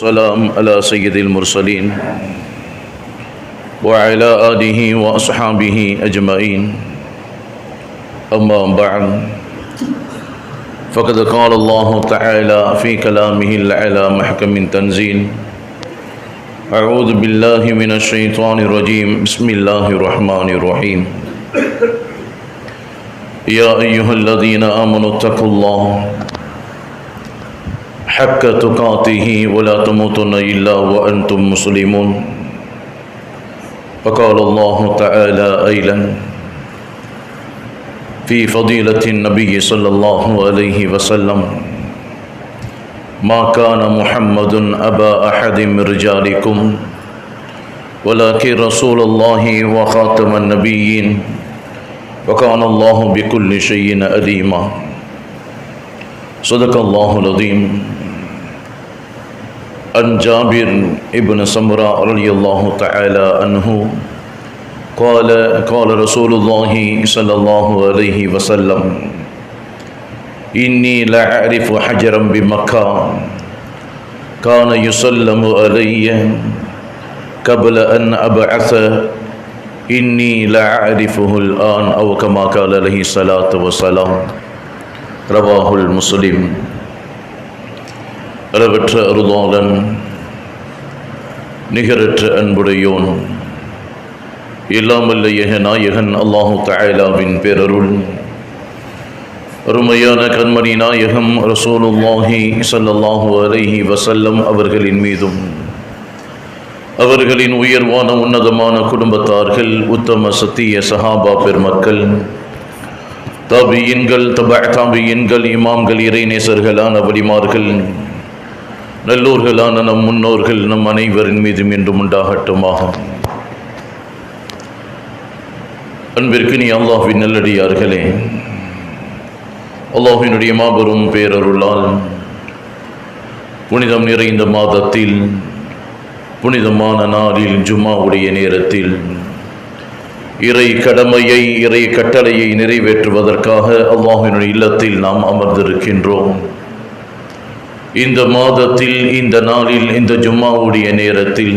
والسلام على سيد المرسلين وعلى آله وأصحابه أجمعين أما بعد فقد قال الله تعالى في كلامه الأعلى محكم تنزيل أعوذ بالله من الشيطان الرجيم بسم الله الرحمن الرحيم يا أيها الذين آمنوا اتقوا الله حق تقاته ولا تموتن إلا وأنتم مسلمون فقال الله تعالى أيضا في فضيلة النبي صلى الله عليه وسلم ما كان محمد أبا أحد من رجالكم ولكن رسول الله وخاتم النبيين وكان الله بكل شيء عليما صدق الله العظيم. عن جابر ابن سمرة رضي الله تعالى عنه قال رسول الله صلى الله عليه وسلم إني لأعرف حجرا بمكة كان يسلم علي قبل أن أبعث إني لأعرفه الآن أو كما قال عليه الصلاة والسلام رواه المسلم. அளவற்ற அருளாளன் நிகரற்ற அன்புடையோன் எல்லாமல்ல நாயகன் அல்லாஹு தஆலாவின் பேரருள் அருமையான கண்மணி நாயகம் ரசூலுல்லாஹி ஸல்லல்லாஹு அலைஹி வஸல்லம் அவர்களின் மீதும் அவர்களின் உயர்வான உன்னதமான குடும்பத்தார்கள் உத்தம சத்திய சஹாபா பெருமக்கள் தாபியீன்கள் தாபியீன்கள் இமாம்கள் இறைநேசர்களான வலிமார்கள் நல்லோர்களான நம் முன்னோர்கள் நம் அனைவரின் மீதும் என்றும் உண்டாகட்டுமாக. அன்பிற்கு நீ அல்லாஹ்வின் நல்லடியார்களே, அல்லாஹ்வினுடைய மாபெரும் பேரருளால் புனிதம் நிறைந்த மாதத்தில் புனிதமான நாளில் ஜும்மாவுடைய நேரத்தில் இறை கடமையை இறை கட்டளையை நிறைவேற்றுவதற்காக அல்லாஹ்வினுடைய இல்லத்தில் நாம் அமர்ந்திருக்கின்றோம். இந்த மாதத்தில் இந்த நாளில் இந்த ஜும்மாவுடைய நேரத்தில்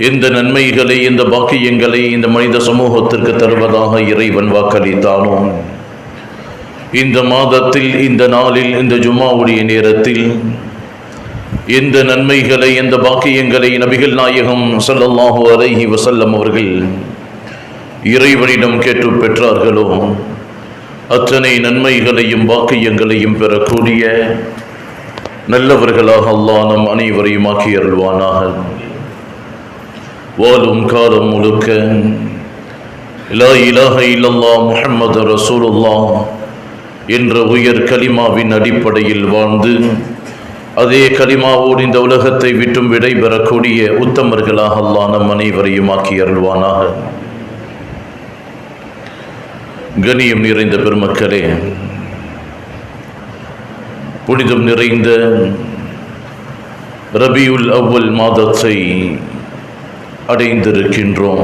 எந்த நன்மைகளை இந்த பாக்கியங்களை இந்த மனித சமூகத்திற்கு தருவதாக இறைவன் வாக்களித்தானோ இந்த மாதத்தில் இந்த நாளில் இந்த ஜும்மாவுடைய நேரத்தில் எந்த நன்மைகளை எந்த பாக்கியங்களை நபிகள் நாயகம் ஸல்லல்லாஹு அலைஹி வஸல்லம் அவர்கள் இறைவனிடம் கேட்டு பெற்றார்களோ அத்தனை நன்மைகளையும் பாக்கியங்களையும் பெறக்கூடிய நல்லவர்களாக அல்லாஹ் நம் அனைவரையும் ஆக்கி அருள்வானாக. வாழும் காலம் முழுக்க லா இலாஹ இல்லல்லாஹ் முஹம்மது ரசூலுல்லாஹ் என்ற உயர் கலிமாவின் அடிப்படையில் வாழ்ந்து அதே கலிமாவோடு இந்த உலகத்தை விட்டும் விடைபெறக்கூடிய உத்தமர்களாக அல்லாஹ் நம் அனைவரையும் ஆக்கி அருள்வானாக. கண்ணியம் நிறைந்த பெருமக்களே, புனிதம் நிறைந்த ரபியுல் அவ்வல் மாதத்தை அடைந்திருக்கின்றோம்.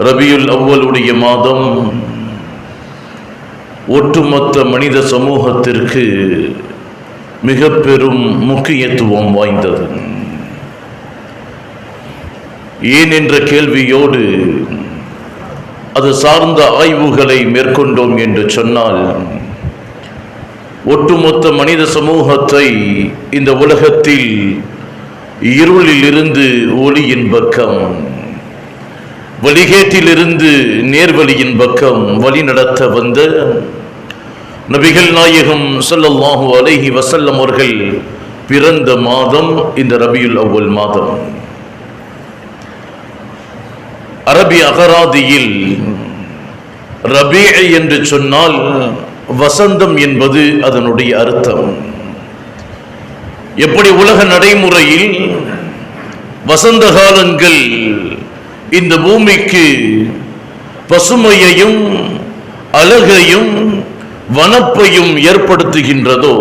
ரபியுல் அவ்வலுடைய மாதம் ஒட்டுமொத்த மனித சமூகத்திற்கு மிக பெரும் முக்கியத்துவம் வாய்ந்தது. ஏன் என்ற கேள்வியோடு அது சார்ந்த ஆய்வுகளை மேற்கொண்டோம் என்று சொன்னால் ஒட்டுமொத்த மனித சமூகத்தை இந்த உலகத்தில் இருளில் இருந்து ஒளியின் பக்கம் வழிகேட்டிலிருந்து நேர்வழியின் பக்கம் வழி நடத்த வந்த நபிகள் நாயகம் ஸல்லல்லாஹு அலைஹி வஸல்லம் அவர்கள் பிறந்த மாதம் இந்த ரபியுல் அவ்வல் மாதம். அரபி அகராதியில் ரபீ என்று சொன்னால் வசந்தம் என்பது அதனுடைய அர்த்தம். எப்படி உலக நடைமுறையில் வசந்த காலங்கள் இந்த பூமிக்கு பசுமையையும் அழகையும் வனப்பையும் ஏற்படுத்துகின்றதோ,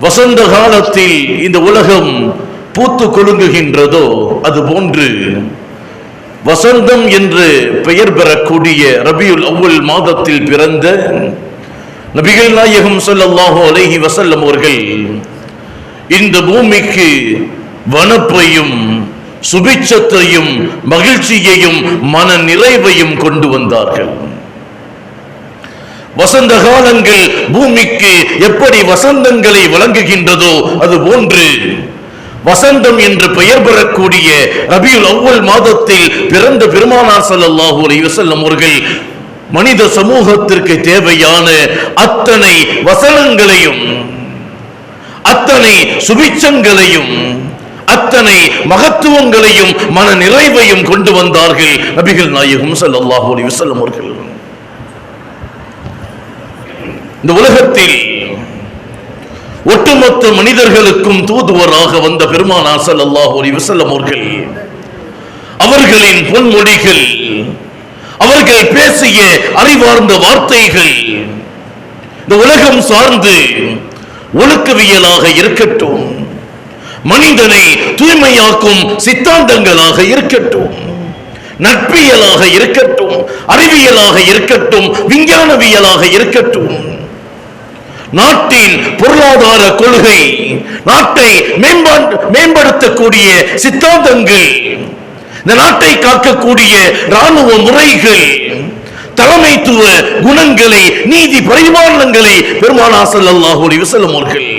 வசந்த காலத்தில் இந்த உலகம் பூத்து குலுங்குகின்றதோ, அதுபோன்று வசந்தம் என்று பெயர் பெறக்கூடிய ரபியுல் அவ்வல் மாதத்தில் பிறந்த நபிகள் நாயகம் ஸல்லல்லாஹு அலைஹி வஸல்லம் அவர்கள் இந்த பூமிக்கு வனப்பையும் சுபிட்சத்தையும் மகிழ்ச்சியையும் மன நிறைவையும் கொண்டு வந்தார்கள். வசந்த காலங்கள் பூமிக்கு எப்படி வசந்தங்களை வழங்குகின்றதோ அது போன்று வசந்தம் என்று பெயர் பெறக்கூடிய ரபியுல் அவ்வல் மாதத்தில் பிறந்த பெருமானார் ஸல்லல்லாஹு அலைஹி வஸல்லம் அவர்கள் மனித சமூகத்திற்கு தேவையான அத்தனை வசனங்களையும் அத்தனை சுபிட்சங்களையும் அத்தனை மகத்துவங்களையும் மன நிறைவையும் கொண்டு வந்தார்கள் நபிகள் நாயகம் ஸல்லல்லாஹு அலைஹி வஸல்லம் அவர்கள். இந்த உலகத்தில் ஒட்டுமொத்த மனிதர்களுக்கும் தூதுவராக வந்த பெருமானார் ஸல்லல்லாஹு அலைஹி வஸல்லம் அவர்கள் அவர்களின் பொன்மொழிகள், அவர்கள் பேசிய அறிவார்ந்த வார்த்தைகள் இந்த உலகம் சார்ந்து ஒழுக்கவியலாக இருக்கட்டும், மனிதனை தூய்மையாக்கும் சித்தாந்தங்களாக இருக்கட்டும், நட்பியலாக இருக்கட்டும், அறிவியலாக இருக்கட்டும், விஞ்ஞானவியலாக இருக்கட்டும், நாட்டின் பொருளாதார கொள்கை, நாட்டை மேம்படுத்தக்கூடிய சித்தாந்தங்கள், இந்த நாட்டை காக்கக்கூடிய ராணுவ முறைகள், தலைமைத்துவ குணங்களை, நீதி பரிமாணங்களை பெருமானார் ஸல்லல்லாஹு அலைஹி வஸல்லம் அவர்கள்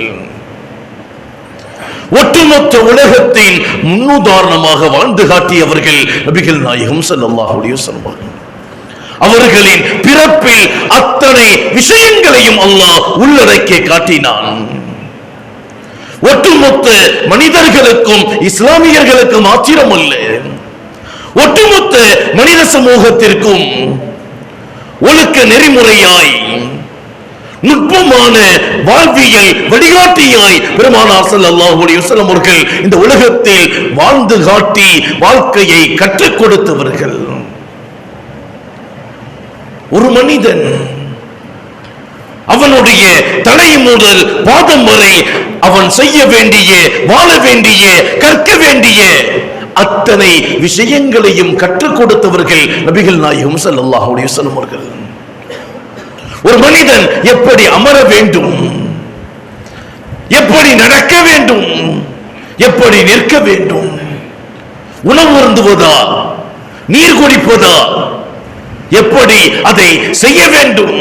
ஒட்டுமொத்த உலகத்தின் முன்னுதாரணமாக வாழ்ந்து காட்டியவர்கள் நபிகள் நாயகம் ஸல்லல்லாஹு அலைஹி வஸல்லம். அவர்களின் பிறப்பில் அத்தனை விஷயங்களையும் அல்லாஹ் உள்ளடக்கி காட்டினான். ஒட்டுமொத்த மனிதர்களுக்கும் இஸ்லாமியர்களுக்கும் மாத்திரமல்ல, ஒட்டுமொத்த மனித சமூகத்திற்கும் ஒழுக்க நெறிமுறையாய் நுட்பமான வாழ்வியல் வழிகாட்டியாய் பெருமானார் ஸல்லல்லாஹு அலைஹி வஸல்லம் அவர்கள் இந்த உலகத்தில் வாழ்ந்து காட்டி வாழ்க்கையை கற்றுக் கொடுத்தவர்கள். ஒரு மனிதன் அவனுடைய தலை முதல் பாதம் வரை அவன் செய்ய வேண்டிய, வாழ வேண்டிய, கற்க வேண்டிய அத்தனை விஷயங்களையும் கற்றுக் கொடுத்தவர்கள் நபிகள் நாயகம் ஸல்லல்லாஹு அலைஹி வஸல்லம் அவர்கள். ஒரு மனிதன் எப்படி அமர வேண்டும், எப்படி நடக்க வேண்டும், எப்படி நிற்க வேண்டும், உணவு அருந்துவதா, நீர் குடிப்பதா, எப்படி அதை செய்ய வேண்டும்,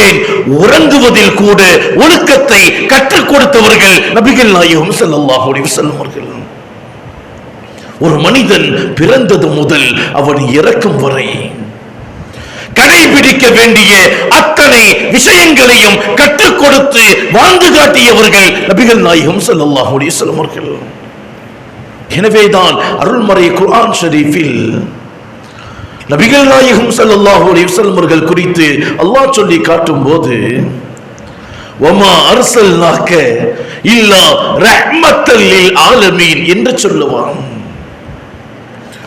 ஏன் உறங்குவதில் கூட ஒழுக்கத்தை கற்றுக் கொடுத்தவர்கள் நபிகள் நாயகம் ஸல்லல்லாஹு அலைஹி வஸல்லம் அவர்கள். ஒரு மனிதன் பிறந்தது முதல் அவன் இறக்கும் வரை கடைபிடிக்க வேண்டிய அத்தனை விஷயங்களையும் கற்றுக் கொடுத்து வாழ்ந்து காட்டியவர்கள் நபிகள் நாயகம் ஸல்லல்லாஹு அலைஹி வஸல்லம் அவர்கள். எனவேதான் அருள்மறை குர்ஆன் ஷரீஃபில் நபிகள் நாயகம் ஸல்லல்லாஹு அலைஹி வஸல்லம் அவர்கள் குறித்து அல்லாஹ் சொல்லி காட்டும் போது வமா அர்ஸல்னாக இல்லா ரஹ்மத்தல் லில் ஆலமீன் என்று சொல்லுவான்.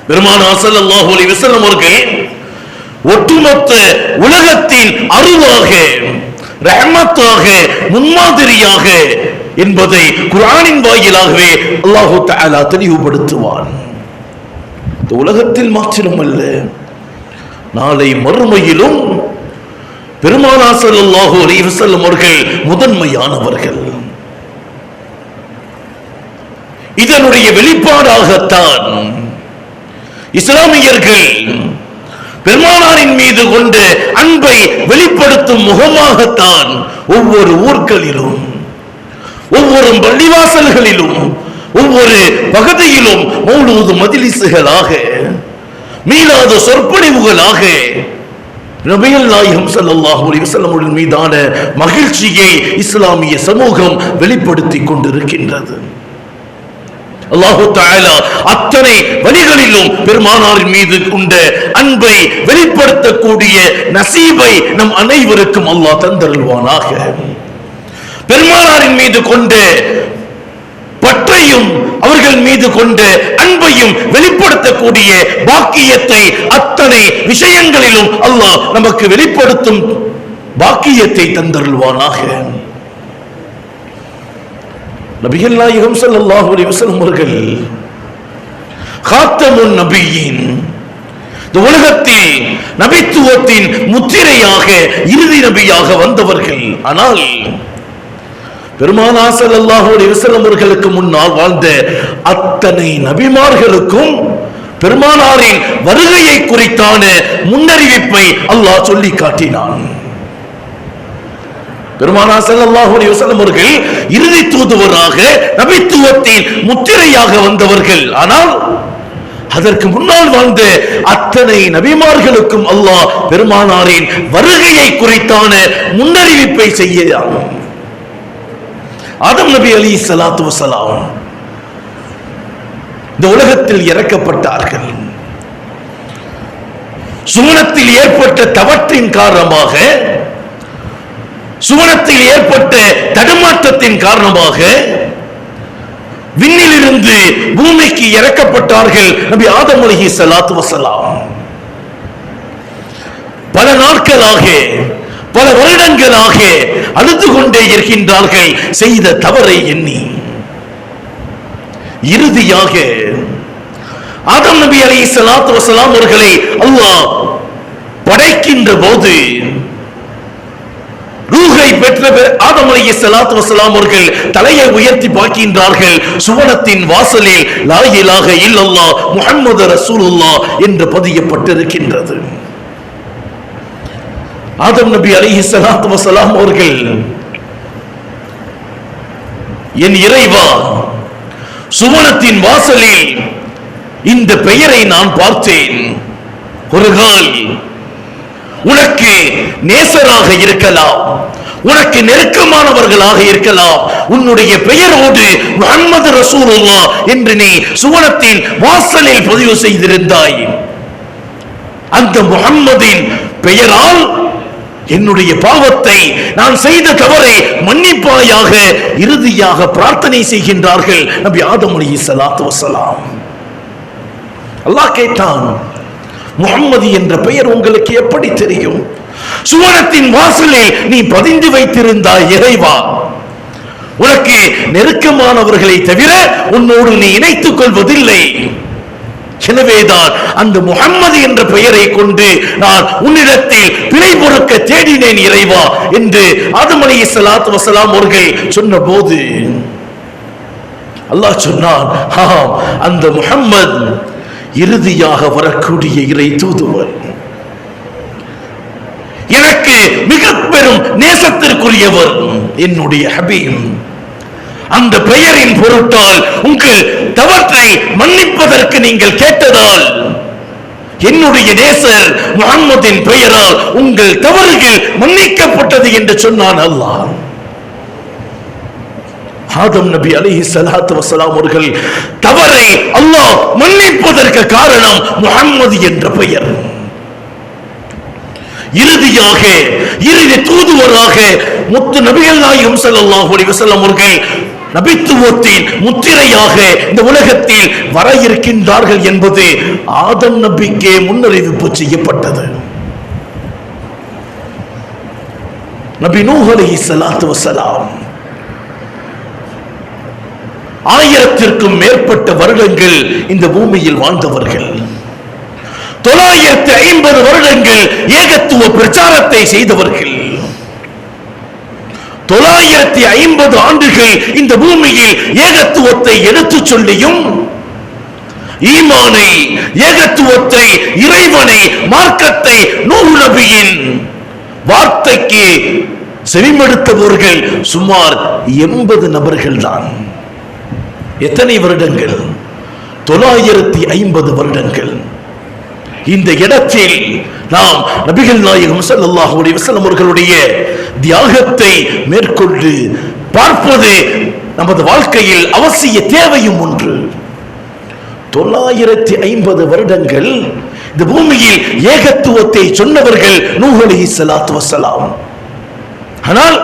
பெருமானார் ஸல்லல்லாஹு அலைஹி வஸல்லம் அவர்கள் ஒட்டுமொத்த உலகத்தின் அருளாக, ரஹ்மத்தாக, முன்மாதிரியாக என்பதை குர்ஆனின் வாயிலாகவே அல்லாஹ் தஆலா தெளிவுபடுத்துவான். இந்த உலகத்தில் மாத்திரமல்ல, நாளை மறுமையிலும் பெருமானார் ஸல்லல்லாஹு அலைஹி வஸல்லம் அவர்கள் முதன்மையானவர்கள். இதனுடைய வெளிப்பாடாகத்தான் இஸ்லாமியர்கள் பெருமானாரின் மீது கொண்ட அன்பை வெளிப்படுத்தும் முகமாகத்தான் ஒவ்வொரு ஊர்களிலும், ஒவ்வொரு பள்ளிவாசல்களிலும், ஒவ்வொரு பகுதியிலும் மௌலூது மஜ்லிஸ்களாக, மீளாத சொற்பொழிவுகளாக நபிகள் நாயகம் ஸல்லல்லாஹு அலைஹி வஸல்லம் மீதான மகிழ்ச்சியை இஸ்லாமிய சமூகம் வெளிப்படுத்தி கொண்டிருக்கின்றது. அல்லாஹ் தஆலா அத்தனை வழிகளிலும் பெருமானாரின் மீது கொண்ட அன்பை வெளிப்படுத்தக்கூடிய நசீபை நம் அனைவருக்கும் அல்லாஹ் தந்தருள்வானாக. பெருமானாரின் மீது கொண்ட பற்றையும் அவர்கள் மீது கொண்ட அன்பையும் வெளிப்படுத்தக்கூடிய பாக்கியத்தை அத்தனை விஷயங்களிலும் அல்லாஹ் நமக்கு வெளிப்படுத்தும் பாக்கியத்தை தந்தருள்வானாக. நபிகள் நாயகம் ஸல்லல்லாஹு அலைஹி வஸல்லம் அவர்கள் காத்தமுன் நபியின், இந்த உலகத்தில் நபித்துவத்தின் முத்திரையாக இறுதி நபியாக வந்தவர்கள். ஆனால் பெருமானார் ஸல்லல்லாஹு அலைஹி வஸல்லம் அவர்களுக்கு முன்னால் வாழ்ந்த அத்தனை நபிமார்களுக்கும் பெருமானாரின் வருகையை குறித்தான முன்னறிவிப்பை அல்லாஹ் சொல்லி காட்டினான். பெருமானார் ஸல்லல்லாஹு அலைஹி வஸல்லம் அவர்கள் இறுதி தூதுவராக நபித்துவத்தின் முத்திரையாக வந்தவர்கள். ஆனால் அதற்கு முன்னால் வாழ்ந்த அத்தனை நபிமார்களுக்கும் அல்லாஹ் பெருமானாரின் வருகையை குறித்தான முன்னறிவிப்பை செய்யான். ஆதம் நபி அலைஹிஸ்ஸலாத்து வஸலாம் இந்த உலகத்தில் இறக்கப்பட்டார்கள். சுவனத்தில் ஏற்பட்ட தவற்றின் காரணமாக, சுவனத்தில் ஏற்பட்ட தடுமாற்றத்தின் காரணமாக விண்ணிலிருந்து பூமிக்கு இறக்கப்பட்டார்கள் நபி ஆதம் அலைஹிஸ்ஸலாத்து வஸலாம். பல நாட்களாக, பல வருடங்களாக அழுது கொண்டே இருக்கின்றார்கள் செய்த தவறை எண்ணி. இறுதியாக ஆதம் நபி அலைஹிஸ்ஸலாத்து வஸலாம் அவர்களை அல்லாஹ் படைக்கின்ற போது ரூஹை பெற்ற ஆதம் அலைஹிஸ்ஸலாத்து வஸலாம் அவர்கள் தலையை உயர்த்தி பார்க்கின்றார்கள். சுவனத்தின் வாசலில் லா இலாஹ இல்லல்லாஹ் முஹம்மது ரசூலுல்லாஹ் என்று பதியப்பட்டிருக்கின்றது. ஆதம் நபி அலைஹிஸ்ஸலாத்து வஸலாம் அவர்கள், என் இறைவா, சுவனத்தின் வாசலில் இந்த பெயரை நான் பார்த்தேன். ஒரு கால் உனக்கு நேசராக இருக்கலாம், உனக்கு நெருக்கமானவர்களாக இருக்கலாம், உன்னுடைய பெயரோடு முஹம்மது ரசூலுல்லாஹ் என்று நீ சுவனத்தின் வாசலில் பதிவு செய்திருந்தாய். அந்த முஹம்மதின் பெயரால் என்னுடைய பாவத்தை, நான் செய்த தவறை மன்னிப்பாயாக இறுதியாக பிரார்த்தனை செய்கின்றார்கள் நபி ஆதம் அலைஹிஸ்ஸலாத்து வஸலாம். அல்லாஹ் கேட்டான், முஹம்மது என்ற பெயர் உங்களுக்கு எப்படி தெரியும்? சுவனத்தின் வாசலில் நீ பதிந்து வைத்திருந்தாய் இறைவா. உனக்கு நெருக்கமானவர்களை தவிர உன்னோடு நீ இணைத்துக் கொள்வதில்லை. எனவேதான் அந்த முஹம்மது என்ற பெயரை கொண்டு நான் உன்னிடத்தில் பிழை பொறுக்க தேடினேன் இறைவா என்று ஆதம் அலைஹிஸ்ஸலாத்து வஸலாம் அவர்கள் சொன்ன போது அல்லாஹ் சொன்னான், அந்த முஹம்மது இறுதியாக வரக்கூடிய இறை தூதுவர், எனக்கு மிக பெரும் நேசத்திற்குரியவர், என்னுடைய ஹபீப். அந்த பெயரின் பொருட்டால் உங்கள் தவற்றை மன்னிப்பதற்கு நீங்கள் கேட்டதால் என்னுடைய நேசர் முஹம்மதின் பெயரால் உங்கள் தவறுகள் மன்னிக்கப்பட்டது என்று சொன்னான் அல்லாஹ். ஆதம் நபி அலைஹிஸ்ஸலாத்து வஸலாம் அவர்கள் தவறை அல்லாஹ் மன்னிப்பதற்கு காரணம் முஹம்மது என்ற பெயர். இறுதியாக இறுதி தூதுவராக முத்து நபிகள் நாயகம் ஸல்லல்லாஹு அலைஹி வஸல்லம் அவர்கள் நபித்துவத்தின் முத்திரையாக இந்த உலகத்தில் வர இருக்கின்றார்கள் என்பது ஆதம் நபிக்கே முன்னறிவிப்பு செய்யப்பட்டது. நபி நூஹ் அலைஹிஸ்ஸலாத்து வஸலாம் 1000க்கும் மேற்பட்ட வருடங்கள் இந்த பூமியில் வாழ்ந்தவர்கள். 950 வருடங்கள் ஏகத்துவ பிரச்சாரத்தை செய்தவர்கள். 950 ஆண்டுகள் இந்த பூமியில் ஏகத்துவத்தை எடுத்துச் சொல்லியும் ஈமானை, ஏகத்துவத்தை, இறைவனை, மார்க்கத்தை, நூஹ் நபியின் வார்த்தைக்கு செவிமடுத்தவர்கள் சுமார் 80 நபர்கள் தான். எத்தனை வருடங்கள்? 950 வருடங்கள். இந்த இடத்தில் நாம் நபிகள் நாயகம் ஸல்லல்லாஹு அலைஹி வஸல்லம் அவர்களுடைய தியாகத்தை மேற்கொண்டு பார்ப்பது நமது வாழ்க்கையில் அவசிய தேவையும் ஒன்று. 950 வருடங்கள் இந்த பூமியில் ஏகத்துவத்தை சொன்னவர்கள் நூஹ் அலைஹிஸ்ஸலாத்து வஸலாம். ஆனால்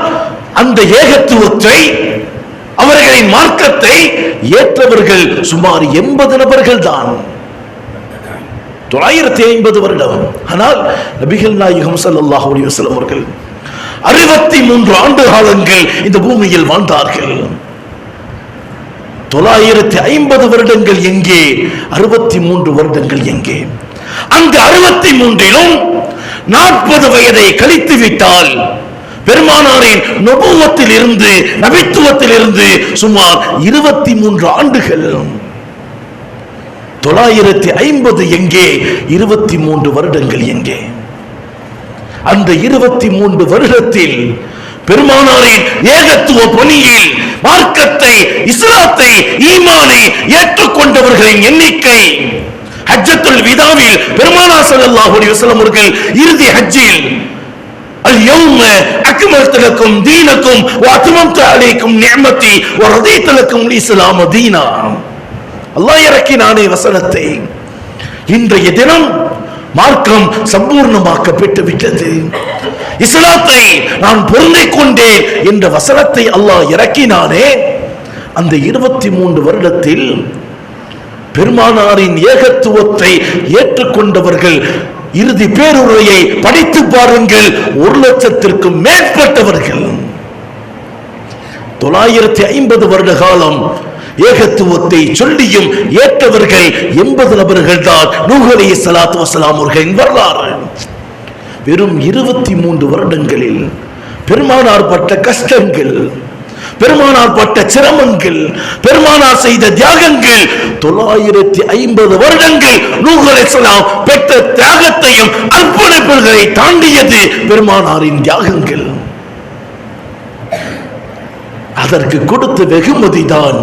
அந்த ஏகத்துவத்தை, அவர்களின் மார்க்கத்தை ஏற்றவர்கள் சுமார் 80 நபர்கள் தான். 950 வருடம். ஆனால் நபிகள் நாயகம் ஸல்லல்லாஹு அலைஹி வஸல்லம் அவர்கள் 63 ஆண்டு காலங்கள் இந்த பூமியில் வாழ்ந்தார்கள். 950 வருடங்கள் எங்கே? 63 வருடங்கள் எங்கே? அந்த 63லும் 40 வயதை கழித்து விட்டால் பெருமானாரின் நபுவத்தில் இருந்து நபித்துவத்தில் இருந்து சுமார் 23 ஆண்டுகள். 950 எங்கே, 23 வருடங்கள் எங்கே? அந்த 23 வருடத்தில் பெருமானாரின் ஏகத்துவ பணியில் மார்க்கத்தை, இஸ்லாத்தை, ஈமானை ஏற்றுக்கொண்டவர்களின் எண்ணிக்கை ஹஜ்ஜத்துல் விதாவில் பெருமானார் ஸல்லல்லாஹு அலைஹி வஸல்லம் அவர்கள் இறுதி ஹஜ்ஜில் اليوم أكملت لكم دينكم وأتممت عليكم نعمتي ورضيت لكم الإسلام دينا. அல்லாஹ் இறக்கினானே வசனத்தை. இன்றைய தினம் மார்க்கம் சம்பூர்ணமாக்கப்பட்டு விட்டது, இஸ்லாத்தை நான் பொருந்திக் கொண்டேன் என்ற வசனத்தை அல்லாஹ் இறக்கினானே. அந்த 23 வருடத்தில் பெருமானாரின் ஏகத்துவத்தை ஏற்றுக்கொண்டவர்கள் இறுதி பேருரையை படித்து பாருங்கள், 1,00,000 மேற்பட்டவர்கள். 950 வருட காலம் ஏகத்துவத்தை சொல்லியும் ஏற்றவர்கள் 80 நபர்கள் தான் நூஹ் அலைஹிஸ்ஸலாத்து வஸலாம் அவர்களின் வரலாறு. வெறும் 23 வருடங்களில் பெருமானார் பட்ட கஷ்டங்கள், பெருமானார் பட்ட சிரமங்கள், பெருமானார் செய்த தியாகங்கள், 950 வருடங்கள் நூஹ் அலைஹிஸ்ஸலாம் பெற்ற தியாகத்தையும் அர்ப்பணிப்புகளை தாண்டியது பெருமானாரின் தியாகங்கள். அதற்கு கொடுத்த வெகுமதி தான்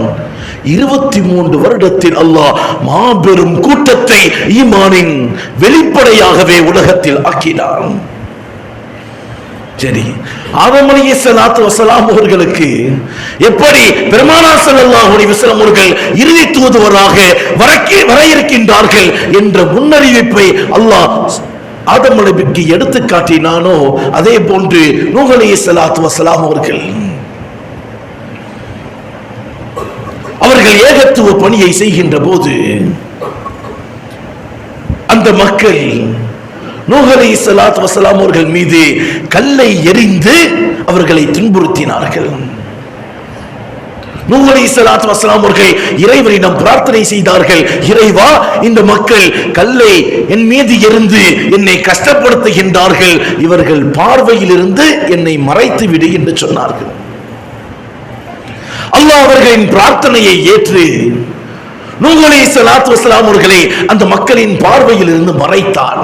23 வருடத்தில் அல்லாஹ் மாபெரும் கூட்டத்தை ஈமானின் வெளிப்படையாகவே உலகத்தில் ஆக்கினார். சரி, ஆதம் அலைஹிஸ்ஸலாத்து வஸலாம் அவர்களுக்கு எப்படி பெருமானார் ஸல்லல்லாஹு அலைஹி வஸல்லம் அவர்கள் இறுதி தூதுவராக வர இருக்கின்றார்கள் என்ற முன்னறிவிப்பை அல்லாஹ் ஆதம் நபிக்கு எடுத்து காட்டினானோ, அதே போன்று நூஹ் அலைஹிஸ்ஸலாத்து வஸலாம் அவர்கள் ஏகத்துவ பணியை செய்கின்ற போது அந்த மக்கள் நூஹ் அலைஹிஸ்ஸலாத்து வஸலாம் அவர்கள் மீது கல்லை எறிந்து அவர்களை துன்புறுத்தினார்கள். நூஹ் அலைஹிஸ்ஸலாத்து வஸலாம் அவர்கள் இறைவனிடம் பிரார்த்தனை செய்தார்கள், இறைவா, இந்த மக்கள் கல்லை என் மீது எறிந்து என்னை கஷ்டப்படுத்துகின்றார்கள், இவர்கள் பார்வையில் இருந்து என்னை மறைத்து விடு என்று சொன்னார்கள். அல்லாஹ் அவர்களின் பிரார்த்தனையை ஏற்று நூஹ் அலைஹிஸ்ஸலாத்து வஸலாம் அவர்களை அந்த மக்களின் பார்வையில் இருந்து மறைத்தான்.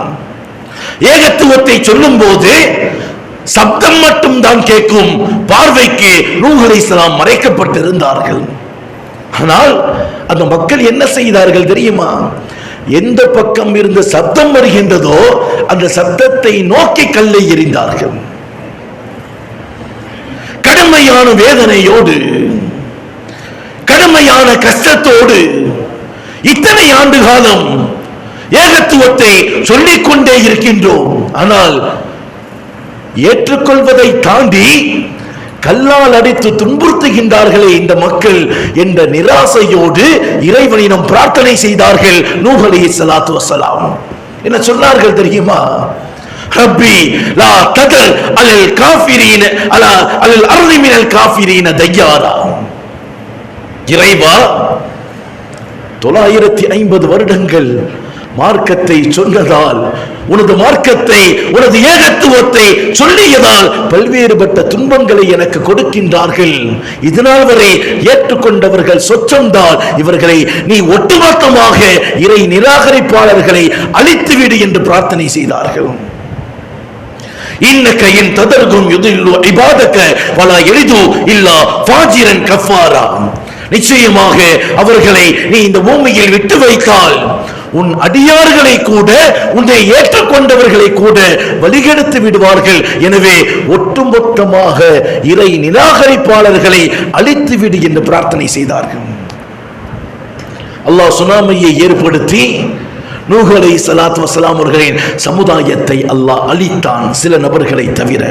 ஏகத்துவத்தை சொல்லும் போது சப்தம் மட்டும் தான் கேட்கும், பார்வைக்கு நூஹ் அலைஹிஸ்ஸலாம் மறைக்கப்பட்டிருந்தார்கள். ஆனால் அந்த மக்கள் என்ன செய்தார்கள் தெரியுமா? எந்த பக்கம் இருந்து சப்தம் வருகின்றதோ அந்த சப்தத்தை நோக்கி கல்லை எறிந்தார்கள். கடுமையான வேதனையோடு, கடுமையான கஷ்டத்தோடு இத்தனை ஆண்டு காலம் ஏகத்துவத்தை சொல்லிக் கொண்டே இருக்கின்றோம். ஆனால் ஏற்றுக்கொள்வதை தாண்டி கல்லால் அடித்து துன்புறுத்துகின்றார்களே இந்த மக்கள் என்ற நிராசையோடு இறைவனிடம் பிரார்த்தனை செய்தார்கள். நூஹ் அலைஹிஸ்ஸலாத்து வஸலாம் என்ன சொன்னார்கள் தெரியுமா? ரப்பி லா ததர் அலல் காஃபிரீன அலல் அர்தி மினல் காஃபிரீன தய்யாரா. இறைவா, 950 வருடங்கள் மார்க்கத்தை சொன்னதால், உனது மார்க்கத்தை, உனது ஏகத்துவத்தை சொல்லியதால் பல்வேறுபட்ட துன்பங்களை எனக்கு கொடுக்கின்றார்கள். இதனால் வரை ஏற்றுக்கொண்டவர்கள் சொச்சம்தான், இவர்களை நீ ஒட்டுமொத்தமாக இறை நிராகரிப்பாளர்களை அழித்துவிடு என்று பிரார்த்தனை செய்தார்கள். இன்னக இன் ததர்கும் யுதில்லு இபாதக வலா யலிது இல்லா ஃபாஜிரன் கஃபாரா. நிச்சயமாக அவர்களை நீ இந்த பூமியில் விட்டு வைத்தால் உன் அடியார்களை கூட, உன்னை ஏற்றுக்கொண்டவர்களை கூட வழிகெடுத்து விடுவார்கள். எனவே ஒட்டுமொத்தமாக இறை நிராகரிப்பாளர்களை அழித்து விடு என்று பிரார்த்தனை செய்தார்கள். அல்லாஹ் சுனாமியை ஏற்படுத்தி நூஹ் அலைஹிஸ்ஸலாத்து வஸலாம் அவர்களின் சமுதாயத்தை அல்லாஹ் அழித்தான், சில நபர்களை தவிர.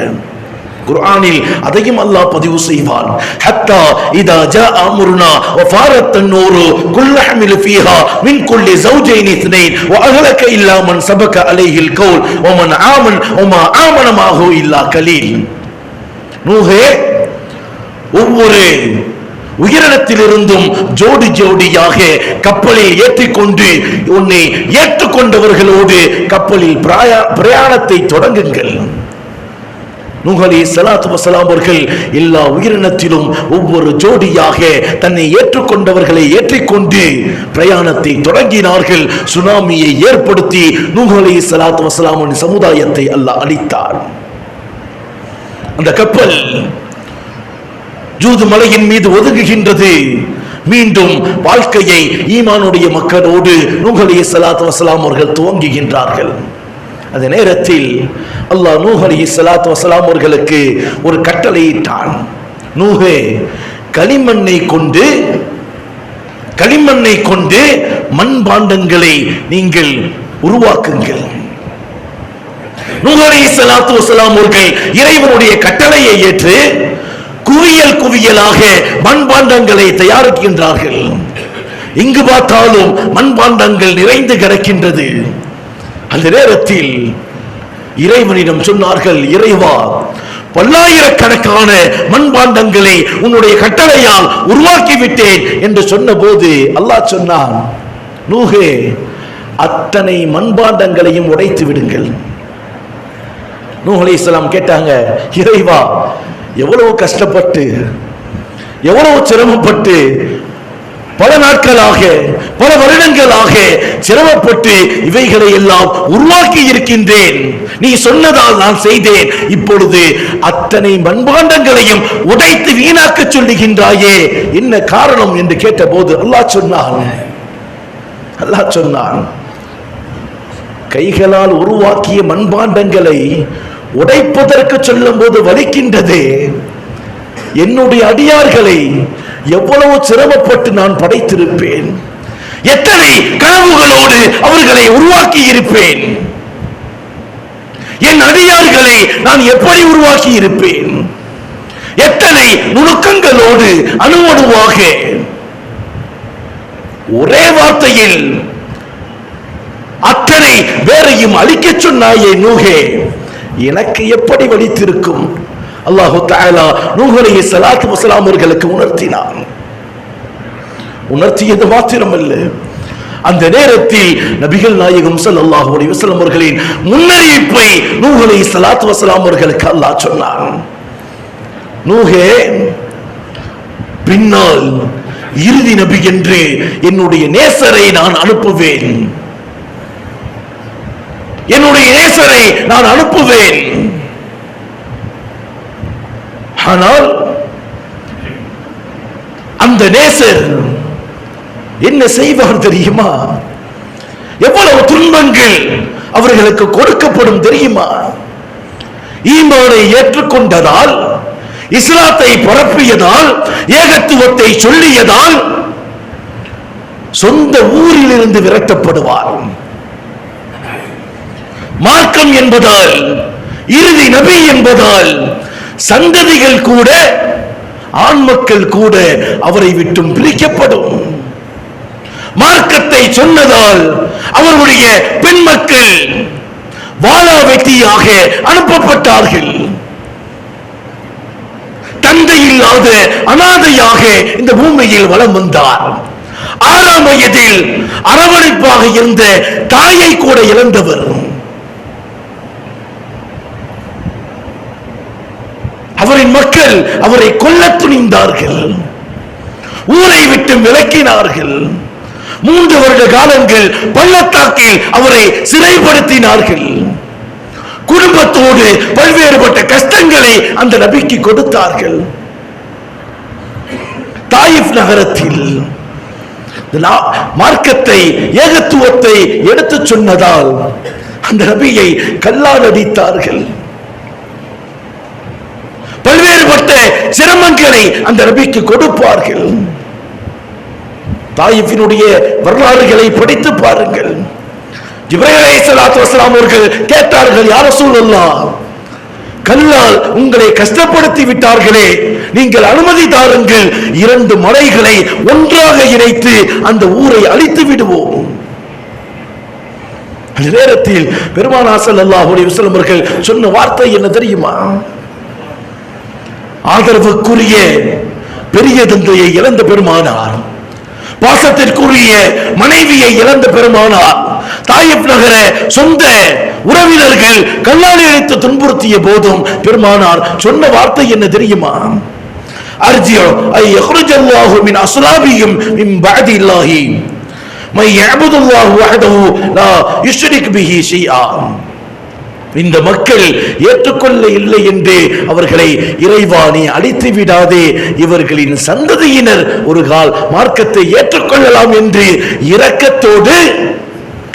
குர்ஆனில் அதையும் அல்லாஹ் பதிவு செய்வான். ஹத்தா இதா ஜா அம்ருனா வஃபாரத் அன்-நூரு குல்லஹமில் ஃபீஹா மின் குல்லி ஸௌஜைன் இத்னைன் வஅஹலக இல்லா மன் சபக அலைஹில் கௌல் வமன் ஆமன் வமா ஆமன மாஹு இல்லா கலீல். நூஹே, ஒவ்வொரு உயரிடத்திலிருந்தும் ஜோடி ஜோடியாக கப்பலில் ஏற்றிக்கொண்டு உன்னை ஏற்றுக்கொண்டவர்களோடு கப்பலில் பிரயாணத்தை தொடங்குங்கள். நூஹ் அலைஹிஸ்ஸலாத்து வஸலாம் அவர்கள் எல்லா உயிரினத்திலும் ஒவ்வொரு ஜோடியாக தன்னை ஏற்றுக்கொண்டவர்களை ஏற்றிக்கொண்டு பிரயாணத்தை தொடங்கினார்கள். சுனாமியை ஏற்படுத்தி நூஹ் அலைஹிஸ்ஸலாத்து வஸலாமின் சமுதாயத்தை அல்லாஹ் அழித்தார். அந்த கப்பல் ஜூது மலையின் மீது ஒதுங்குகின்றது. மீண்டும் வாழ்க்கையை ஈமானுடைய மக்களோடு நூஹ் அலைஹிஸ்ஸலாத்து வஸலாம் அவர்கள் துவங்குகின்றார்கள். அந்த நேரத்தில் அல்லாஹ் நூஹ் அலைஹிஸ்ஸலாத்து வஸலாம் அவர்களுக்கு ஒரு கட்டளையிட்டான். நூஹே, களிமண்ணை கொண்டு மண்பாண்டங்களை நீங்கள் உருவாக்குங்கள். நூஹ் அலைஹிஸ்ஸலாத்து வஸலாம் அவர்கள் இறைவனுடைய கட்டளையை ஏற்று குவியல் குவியலாக மண்பாண்டங்களை தயாரிக்கின்றார்கள். இங்கு பார்த்தாலும் மண்பாண்டங்கள் நிறைந்து கிடக்கின்றது. அந்த நேரத்தில் இறைவனிடம் சொன்னார்கள், இறைவா, பல்லாயிரக்கணக்கான மண்பாண்டங்களை உன்னுடைய கட்டளையால் உருவாக்கிவிட்டேன் என்று சொன்ன போது அல்லாஹ் சொன்னான், நூஹே, அத்தனை மண்பாண்டங்களையும் உடைத்து விடுங்கள். நூஹ் அலைஹிஸ்ஸலாம் கேட்டாங்க, இறைவா, எவ்வளவு கஷ்டப்பட்டு எவ்வளவு சிரமப்பட்டு பல நாட்களாக பல வருடங்களாக சிரமப்பட்டு இவைகளை எல்லாம் உருவாக்கி இருக்கின்றேன். நீ சொன்னதால் நான் செய்தேன். இப்பொழுது அத்தனை மண்பாண்டங்களையும் உடைத்து வீணாக்க சொல்லுகின்றாயே, என்ன காரணம் என்று கேட்டபோது அல்லாஹ் சொன்னான், கைகளால் உருவாக்கிய மண்பாண்டங்களை உடைப்பதற்கு சொல்லும் போது வலிக்கின்றது. என்னுடைய அடியார்களை எவ்வளவு சிரமப்பட்டு நான் படைத்திருப்பேன், எத்தனை கனவுகளோடு அவர்களை உருவாக்கி இருப்பேன், என் அடியார்களை நான் எப்படி உருவாக்கி இருப்பேன், எத்தனை நுணுக்கங்களோடு அணுவணுவாக ஒரே வார்த்தையில் அத்தனை வேறையும் அழிக்க சொன்னாயே நூஹே, எனக்கு எப்படி வலித்திருக்கும்? அல்லாஹு தஆலா நூஹ் அலைஹிஸ்ஸலாத்து வஸலாம் அவர்களுக்கு உணர்த்தினான். உணர்த்தியது மாத்திரமல்ல, அந்த நேரத்தில் நபிகள் நாயகம் ஸல்லல்லாஹு அலைஹி வஸல்லம் அவர்களின் முன்னறிவிப்பை நூஹ் அலைஹிஸ்ஸலாத்து வஸலாம் அவர்களுக்கு அல்லாஹ் சொன்னான். நூஹே, பின்னால் இறுதி நபி என்று என்னுடைய நேசரை நான் அனுப்புவேன். என்னுடைய நேசரை நான் அனுப்புவேன். ஆனால் அந்த நேசர் என்ன செய்வார் தெரியுமா? எவ்வளவு துன்பங்கள் அவர்களுக்கு கொடுக்கப்படும் தெரியுமா? ஈமானை ஏற்றுக்கொண்டதால், இஸ்லாத்தை பரப்பியதால், ஏகத்துவத்தை சொல்லியதால் சொந்த ஊரில் இருந்து விரட்டப்படுவார். மார்க்கம் என்பதால், இறுதி நபி என்பதால் சந்ததிகள் கூட, ஆண் மக்கள் கூட அவரை விட்டும் பிரிக்கப்படும். மார்க்கத்தை சொன்னதால் அவருடைய பெண் மக்கள் வாழா வெட்டியாக அனுப்பப்பட்டார்கள். தந்தை இல்லாத அனாதையாக இந்த பூமியில் வலம் வந்தார். 6ஆம் வயதில் அரவணைப்பாக இருந்த தாயை கூட இழந்தவர். அவரின் மக்கள் அவரை கொல்ல துணிந்தார்கள். ஊரை விட்டு விலக்கினார்கள். 3 வருட காலங்கள் பள்ளத்தாக்கில் அவரை சிறைப்படுத்தினார்கள். குடும்பத்தோடு பல்வேறுபட்ட கஷ்டங்களை அந்த நபிக்கு கொடுத்தார்கள். தாயிஃப் நகரத்தில் மார்க்கத்தை, ஏகத்துவத்தை எடுத்து சொன்னதால் அந்த நபியை கல்லால் அடித்தார்கள். பல்வேறுபட்ட சிரமங்களை அந்த நபிக்கு கொடுப்பார்கள். தாயிஃபினுடைய வரலாறுகளை படித்து பாருங்கள். ஜிப்ரீல் அலைஹிஸ்ஸலாத்து வஸலாம் அவர்கள் கேட்டார்கள், யா ரசூலல்லாஹ், கல்லால் உங்களை கஷ்டப்படுத்தி விட்டார்களே, நீங்கள் அனுமதி தாருங்கள், 2 மலைகளை ஒன்றாக இணைத்து அந்த ஊரை அழித்து விடுவோம். அந்த நேரத்தில் பெருமானார் ஸல்லல்லாஹு அலைஹி வஸல்லம் அவர்கள் சொன்ன வார்த்தை என்ன தெரியுமா? ஆதரவுக்குரிய பெரிய தந்தையை இழந்த பெருமானார், பாசத்திற்குரிய மனைவியை இழந்த பெருமானார், தாயிப் நகர சொந்த உறவினர்கள் கல்லால் அழைத்து துன்புறுத்திய போதும் பெருமானார் சொன்ன வார்த்தை என்ன தெரியுமா? அர்ஜியோ ஐ யஹ்ருஜல்லாஹு மின் அஸ்லாபியும் மின் பஅதில்லாஹி மை யஅபுதுல்லாஹு வஹ்தஹு லா யுஷ்ரிக் பிஹி ஷைஆ. இந்த மக்கள் ஏற்றுக்கொள்ள இல்லை என்று அவர்களை இறைவாணி அழித்து விடாதே, இவர்களின் சந்ததியினர் ஒரு கால் மார்க்கத்தை ஏற்றுக்கொள்ளலாம் என்று இரக்கத்தோடு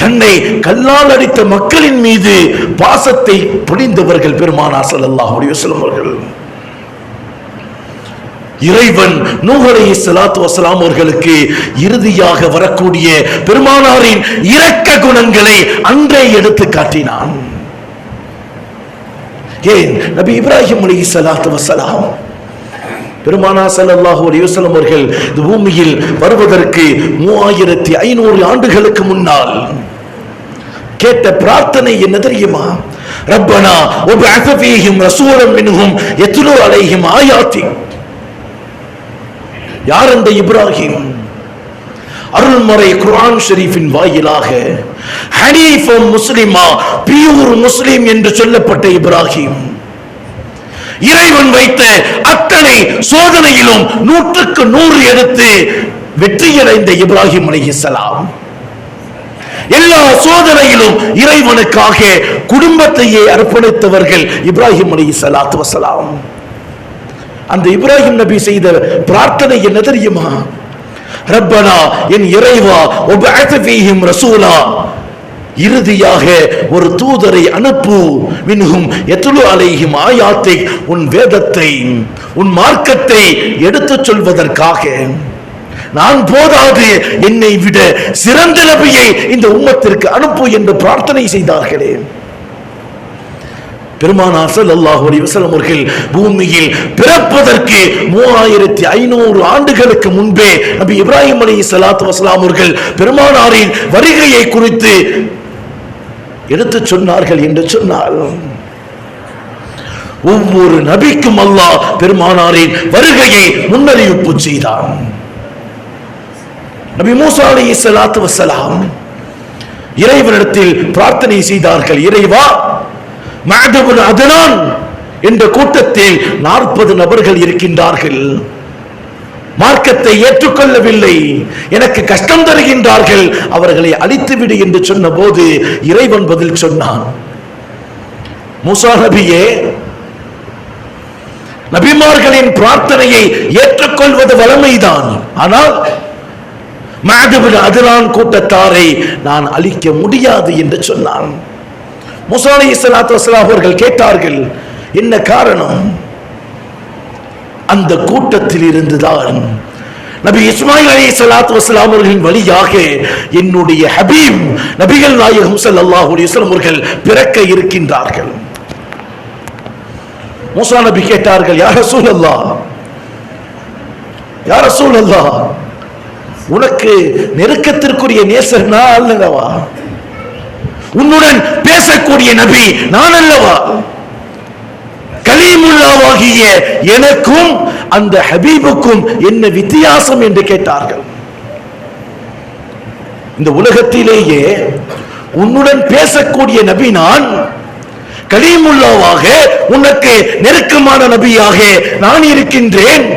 தன்னை கல்லால் அடித்த மக்களின் மீது பாசத்தை பொழிந்தவர்கள் பெருமானார் ஸல்லல்லாஹு அலைஹி வஸல்லம் அவர்கள். இறைவன் நூஹ் அலைஹிஸ்ஸலாத்து வஸலாம் அவர்களுக்கு இறுதியாக வரக்கூடிய பெருமானாரின் இரக்க குணங்களை அன்றே எடுத்து காட்டினான். ஏன் நபி இப்ராஹிம் அலைஹிஸ்ஸலாத்து வஸலாம் பெருமானார் ஸல்லல்லாஹு அலைஹி வஸல்லம் அவர்கள் இந்த பூமியில் வருவதற்கு 3500 ஆண்டுகளுக்கு முன்னால் கேட்ட பிரார்த்தனை என்ன தெரியுமா? ரப்பனா வபஅத் ஃபீஹிம் ரசூலன் மின்ஹும் யத்லு அலைஹிம் ஆயாத்திக். யார் அந்த இப்ராஹிம்? அருள்மறை குர்ஆன் ஷரீஃபின் வாயிலாக ஹனீஃப முஸ்லிமா, பியூர் முஸ்லிம் என்று சொல்லப்பட்ட இப்ராஹிம், இறைவன் வைத்த அத்தனை சோதனையிலும் 100க்கு 100 எடுத்து வெற்றியடைந்த இப்ராஹிம் அலைஹிஸ்ஸலாம், எல்லா சோதனையிலும் இறைவனுக்காக குடும்பத்தையே அர்ப்பணித்தவர்கள் இப்ராஹிம் அலைஹிஸ்ஸலாத்து வஸலாம். அந்த இப்ராஹிம் நபி செய்த பிரார்த்தனை என்ன தெரியுமா? ரப்பனா, என் இறைவா, வபஅத் ஃபீஹிம் ரசூலா, இறுதியாக ஒரு தூதரை அனுப்பு, மின்ஹும் யத்லு அலைஹிம் ஆயாத்திக், உன் வேதத்தை உன் மார்க்கத்தை எடுத்துச் சொல்வதற்காக. நான் போதாது, என்னை விட சிறந்த நபியை இந்த உம்மத்திற்கு அனுப்பு என்று பிரார்த்தனை செய்தார்களே. பெருமானார் ஸல்லல்லாஹு அலைஹி வஸல்லம் அவர்கள் பூமியில் பிறப்பதற்கு 3500 ஆண்டுகளுக்கு முன்பே நபி இப்ராஹிம் அலைஹிஸ்ஸலாத்து வஸலாம் அவர்கள் பெருமானாரின் வருகையை குறித்து எடுத்து சொன்னார்கள் என்று சொன்னால், ஒவ்வொரு நபிக்கும் அல்லாஹ் பெருமானாரின் வருகையை முன்னறிவிப்பு செய்தான். நபி மூசா அலைஹிஸ்ஸலாத்து வஸலாம் இறைவனிடத்தில் பிரார்த்தனை செய்தார்கள், இறைவா, மஅதபுல் அதனான் என்ற கூட்டத்தில் 40 நபர்கள் இருக்கின்றார்கள், மார்க்கத்தை ஏற்றுக்கொள்ளவில்லை, எனக்கு கஷ்டம் தருகின்றார்கள், அவர்களை அழித்துவிடு என்று சொன்ன போது இறைவன் பதில் சொன்னான், மூசா நபியே, நபிமார்களின் பிரார்த்தனையை ஏற்றுக்கொள்வது வளமைதான், ஆனால் மஅதபுல் அதனான் கூட்டத்தாரை நான் அழிக்க முடியாது என்று சொன்னான். மூசா அலைஹிஸ்ஸலாத்து வஸலாம் அவர்கள் கேட்டார்கள், என்ன காரணம்? அந்த கூட்டத்தில் இருந்துதான் நபி இஸ்மாயில் அலைஹிஸ்ஸலாத்து வஸலாம் அவர்களின் வழியாக என்னுடைய ஹபீப் நபிகள் நாயகம் ஸல்லல்லாஹு அலைஹி வஸல்லம் அவர்கள் பிறக்க இருக்கின்றார்கள். மூசா நபி கேட்டார்கள், யா ரசூலல்லாஹ், யா ரசூலல்லாஹ், உனக்கு நெருக்கத்திற்குரிய நேசர் நான் அல்லவா? உன்னுடன் பேசக்கூடிய நபி நான் அல்லவா? கலீமுல்லாவாகிய எனக்கும் அந்த ஹபீபுக்கும் என்ன வித்தியாசம் என்று கேட்டார்கள். இந்த உலகத்திலேயே உன்னுடன் பேசக்கூடிய நபி நான், கலீமுல்லாவாக உனக்கு நெருக்கமான நபியாக நான் இருக்கின்றேன்.